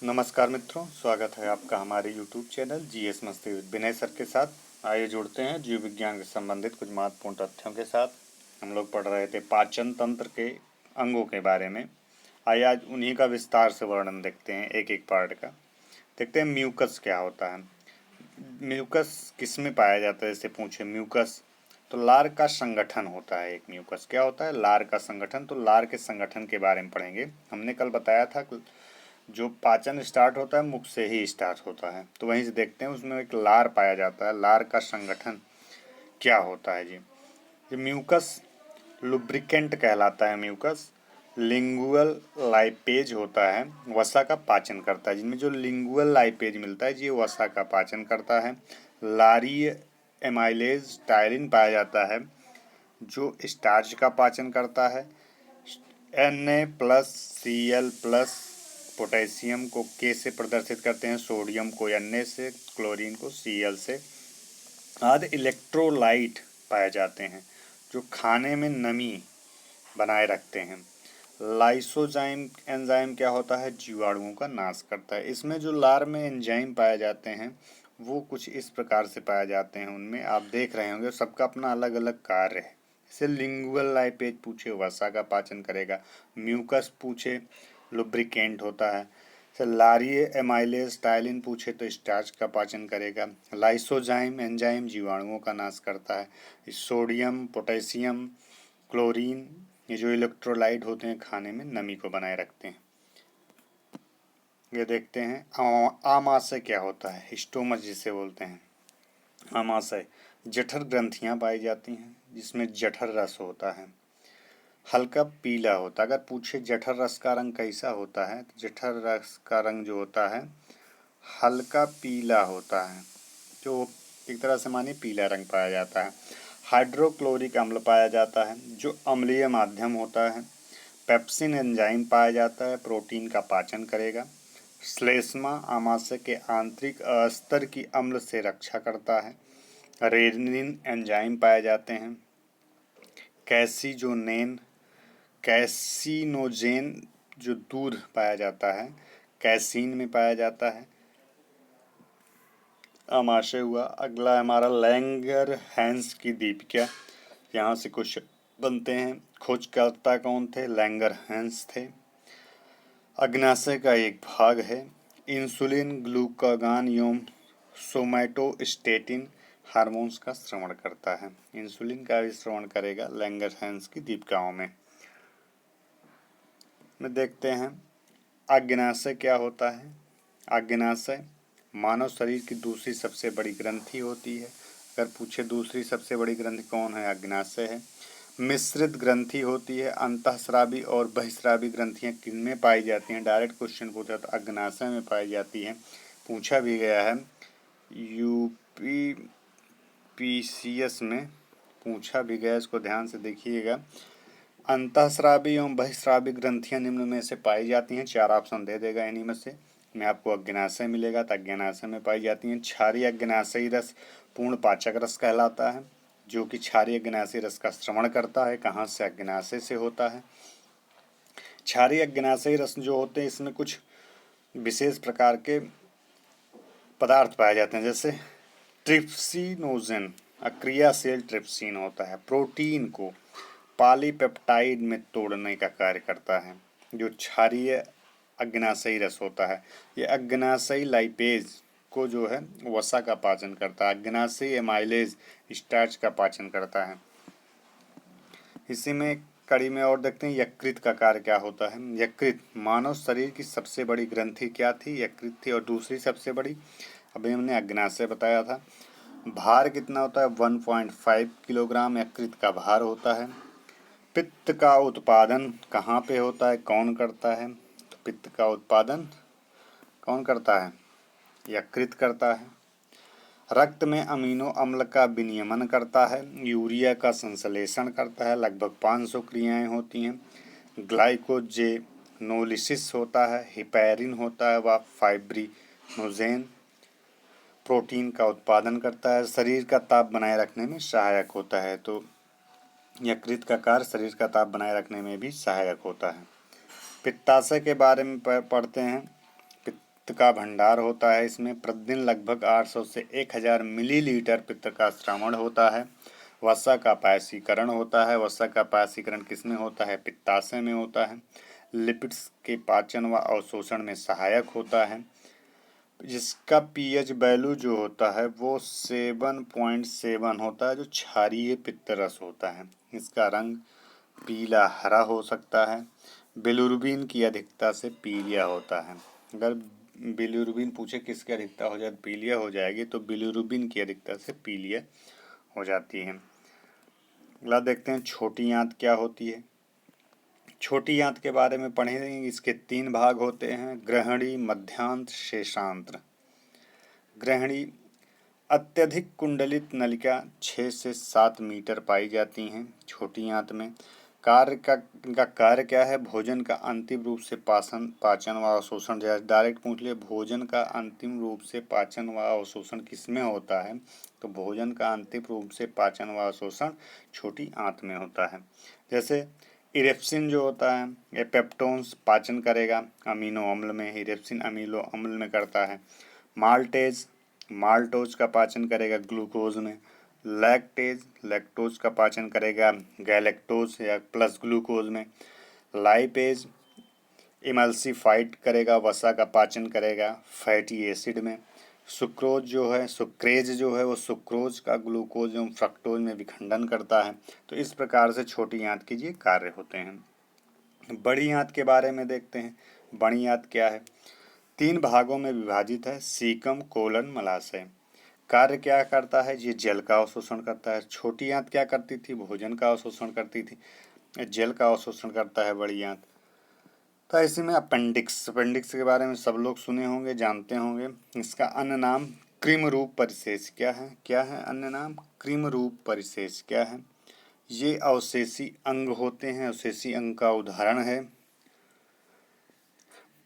नमस्कार मित्रों, स्वागत है आपका हमारे YouTube चैनल जीएस मस्ती विद विनय सर के साथ। आइए जुड़ते हैं जीव विज्ञान से संबंधित कुछ महत्वपूर्ण तथ्यों के साथ। हम लोग पढ़ रहे थे पाचन तंत्र के अंगों के बारे में। आइए आज उन्हीं का विस्तार से वर्णन देखते हैं, एक एक पार्ट का। देखते हैं म्यूकस क्या होता है। म्यूकस किस में पाया जाता है, जैसे पूछे म्यूकस तो लार का संगठन होता है। एक म्यूकस क्या होता है, लार का संगठन। तो लार के संगठन के बारे में पढ़ेंगे। हमने कल बताया था जो पाचन स्टार्ट होता है मुख से ही स्टार्ट होता है, तो वहीं से देखते हैं उसमें एक लार पाया जाता है। लार का संगठन क्या होता है जी। ये म्यूकस लुब्रिकेंट कहलाता है। म्यूकस लिंगुअल लाइपेज होता है, वसा का पाचन करता है। जिनमें जो लिंगुअल लाइपेज मिलता है जी, वसा का पाचन करता है। लारीय एमाइलेज टायलिन पाया जाता है जो स्टार्च का पाचन करता है। Na+Cl+ पोटेशियम को K से प्रदर्शित करते हैं, सोडियम को Na से, क्लोरीन को Cl से। आदि इलेक्ट्रोलाइट पाए जाते हैं जो खाने में नमी बनाए रखते हैं। लाइसोजाइम एंजाइम क्या होता है, जीवाणुओं का नाश करता है। इसमें जो लार में एंजाइम पाए जाते हैं वो कुछ इस प्रकार से पाए जाते हैं। उनमें आप देख रहे होंगे सबका अपना अलग अलग कार्य है। जैसे लिंगुअल लाइपेज पूछे वसा का पाचन करेगा, म्यूकस पूछे लुब्रिकेंट होता है। जैसे लारीय एमाइलेज टायलिन पूछे तो स्टार्च का पाचन करेगा। लाइसोजाइम एंजाइम जीवाणुओं का नाश करता है। सोडियम पोटेशियम क्लोरीन ये जो इलेक्ट्रोलाइट होते हैं खाने में नमी को बनाए रखते हैं। ये देखते हैं आमाशय क्या होता है, हिस्टोमस जिसे बोलते हैं। आमाशय जठर ग्रंथियां पाई जाती हैं जिसमें जठर रस होता है, हल्का पीला होता है। अगर पूछे जठर रस का रंग कैसा होता है, तो जठर रस का रंग जो होता है हल्का पीला होता है, जो एक तरह से मानिए पीला रंग पाया जाता है। हाइड्रोक्लोरिक अम्ल पाया जाता है जो अम्लीय माध्यम होता है। पेप्सिन एंजाइम पाया जाता है, प्रोटीन का पाचन करेगा। श्लेष्मा आमाशय के आंतरिक अस्तर की अम्ल से रक्षा करता है। रेनिन एंजाइम पाए जाते हैं। कैसिनोजेन जो दूध पाया जाता है कैसीन में पाया जाता है। आमाशय हुआ। अगला हमारा लैंगरहैंस की दीपिका, यहाँ से कुछ बनते हैं। खोजकर्ता कौन थे, लैंगरहैंस थे। अग्नाशय का एक भाग है। इंसुलिन ग्लूकागान एवं सोमैटोस्टेटिन हार्मोन्स का श्रवण करता है। इंसुलिन का भी श्रवण करेगा लैंगरहैंस की दीपिकाओं में देखते हैं। अग्नाशय क्या होता है, अग्नाशय मानव शरीर की दूसरी सबसे बड़ी ग्रंथि होती है। अगर पूछे दूसरी सबसे बड़ी ग्रंथि कौन है, अग्नाशय है। मिश्रित ग्रंथि होती है। अंतःस्रावी और बहिस्रावी ग्रंथियां किन में पाई जाती हैं, डायरेक्ट क्वेश्चन पूछा तो अग्नाशय में पाई जाती है। पूछा भी गया है, यूपीपीसीएस में पूछा भी गया, इसको ध्यान से देखिएगा। अंतःस्रावी एवं बहिस्रावी ग्रंथियां निम्न में से पाई जाती हैं। 4 ऑप्शन दे देगा इन्हीं में से। में आपको अग्नाशय मिलेगा तो अग्नाशय में पाई जाती हैं। क्षारीय अग्नाशयी रस पूर्ण पाचक रस कहलाता है, जो कि क्षारीय अग्नाशयी रस का श्रवण करता है। कहाँ से, अग्नाशय से होता है। क्षारीय अग्नाशयी रस जो होते हैं इसमें कुछ विशेष प्रकार के पदार्थ पाए जाते हैं, जैसे ट्रिप्सिनोजन अक्रियाशील ट्रिप्सिन होता है, प्रोटीन को पॉलीपेप्टाइड में तोड़ने का कार्य करता है जो क्षारीय अग्नाशयी रस होता है। ये अग्नाशयी लाइपेज को जो है वसा का पाचन करता है। अग्नाशयी एमाइलेज स्टार्च का पाचन करता है। इसी में कड़ी में और देखते हैं यकृत का कार्य क्या होता है। यकृत मानव शरीर की सबसे बड़ी ग्रंथि क्या थी, यकृत थी। और दूसरी सबसे बड़ी अभी हमने अग्नाशय बताया था। भार कितना होता है, 1.5 किलोग्राम यकृत का भार होता है। पित्त का उत्पादन कहाँ पे होता है, कौन करता है, तो पित्त का उत्पादन कौन करता है, यकृत करता है। रक्त में अमीनो अम्ल का विनियमन करता है, यूरिया का संश्लेषण करता है। लगभग 500 क्रियाएं होती हैं। ग्लाइकोजेनोलिसिस होता है, हिपैरिन होता है व फाइब्रिनोजेन प्रोटीन का उत्पादन करता है। शरीर का ताप बनाए रखने में सहायक होता है। तो यकृत का कार्य शरीर का ताप बनाए रखने में भी सहायक होता है। पित्ताशय के बारे में पढ़ते हैं। पित्त का भंडार होता है। इसमें प्रतिदिन लगभग 800 से 1000 मिलीलीटर पित्त का श्रवण होता है। वसा का पायसीकरण होता है। वसा का पायसीकरण किसमें होता है? पित्ताशय में होता है। लिपिड्स के पाचन व अवशोषण में सहायक होता है। जिसका पीएच वैल्यू जो होता है वो 7.7 होता है, जो क्षारीय पित्त रस होता है। इसका रंग पीला हरा हो सकता है। बिलिरुबिन की अधिकता से पीलिया होता है। अगर बिलिरुबिन पूछे किसकी अधिकता हो जाए पीलिया हो जाएगी, तो बिलिरुबिन की अधिकता से पीलिया हो जाती है। अगला देखते हैं छोटी आंत क्या होती है। छोटी आंत के बारे में पढ़ेंगे। इसके 3 भाग होते हैं, ग्रहणी, मध्यांत, शेषांत्र। ग्रहणी अत्यधिक कुंडलित नलिका 6 से 7 मीटर पाई जाती हैं छोटी आंत में। इनका कार्य क्या है? भोजन का अंतिम रूप से पाचन व अवशोषण। डायरेक्ट पूछ लिया, भोजन का अंतिम रूप से पाचन व अवशोषण किसमें होता है? तो भोजन का अंतिम रूप से पाचन व अवशोषण छोटी आंत में होता है। जैसे इरेप्सिन जो होता है, ये पेप्टोन्स पाचन करेगा अमीनो अम्ल में, इरेप्सिन अमीनो अम्ल में करता है। माल्टेज माल्टोज का पाचन करेगा ग्लूकोज में। लैक्टोज का पाचन करेगा गैलेक्टोज या प्लस ग्लूकोज में। लाइपेज इमल्सिफाइड करेगा, वसा का पाचन करेगा फैटी एसिड में। सुक्रेज जो है वो सुक्रोज का ग्लूकोज एवं फ्रक्टोज में विखंडन करता है। तो इस प्रकार से छोटी आंत के ये कार्य होते हैं। बड़ी आंत के बारे में देखते हैं। बड़ी आंत क्या है? 3 भागों में विभाजित है, सीकम, कोलन, मलाशय। कार्य क्या करता है? ये जल का अवशोषण करता है। छोटी आंत क्या करती थी? भोजन का अवशोषण करती थी। जल का अवशोषण करता है बड़ी आंत। तो इसी में अपेंडिक्स के बारे में सब लोग सुने होंगे, जानते होंगे। इसका अन्य नाम कृमि रूप परिशेष क्या है अन्य नाम? कृमि रूप परिशेष क्या है? ये अवशेषी अंग होते हैं। अवशेषी अंग का उदाहरण है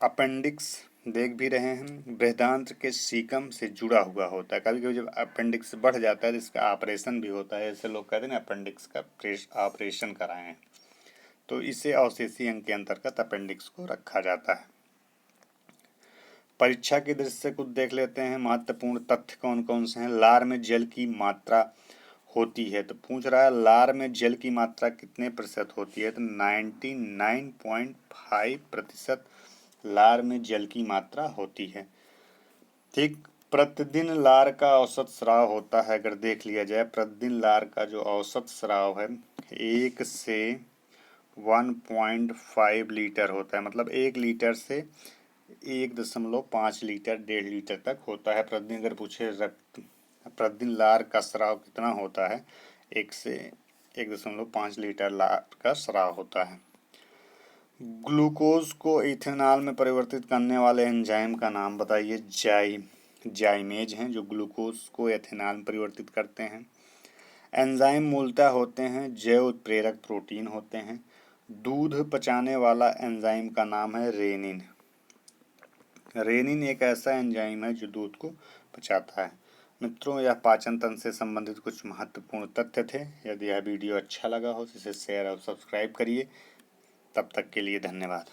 अपेंडिक्स। देख भी रहे हैं, बृहदांत्र के सीकम से जुड़ा हुआ होता है। कभी कभी जब अपेंडिक्स बढ़ जाता है तो इसका ऑपरेशन भी होता है। ऐसे लोग कहते हैं ना अपेंडिक्स का ऑपरेशन कराए हैं, तो इसे अवशेषी अंग के अंतर्गत अपेंडिक्स को रखा जाता है। परीक्षा की दृष्टि से कुछ देख लेते हैं। महत्वपूर्ण तथ्य कौन कौन से हैं? लार में जल की मात्रा होती है, तो पूछ रहा है लार में जल की मात्रा कितने प्रतिशत होती है? तो 99.5% लार में जल की मात्रा होती है। ठीक। प्रतिदिन लार का औसत स्राव होता है। अगर देख लिया जाए, प्रतिदिन लार का जो औसत स्राव है 1 से 1.5 लीटर होता है। मतलब 1 लीटर से 1.5 लीटर, 1.5 लीटर तक होता है प्रतिदिन। अगर पूछे प्रतिदिन लार का स्राव कितना होता है, 1 से 1.5 लीटर लार का स्राव होता है। ग्लूकोज को इथेनॉल में परिवर्तित करने वाले एंजाइम का नाम बताइए। जाइमेज हैं जो ग्लूकोज को एथेनॉल में परिवर्तित करते हैं। एंजाइम मूलतः होते हैं जैव उत्प्रेरक प्रोटीन होते हैं। दूध पचाने वाला एंजाइम का नाम है रेनिन। रेनिन एक ऐसा एंजाइम है जो दूध को पचाता है। मित्रों, यह पाचन तंत्र से संबंधित कुछ महत्वपूर्ण तथ्य थे। यदि यह वीडियो अच्छा लगा हो तो इसे शेयर और सब्सक्राइब करिए। तब तक के लिए धन्यवाद।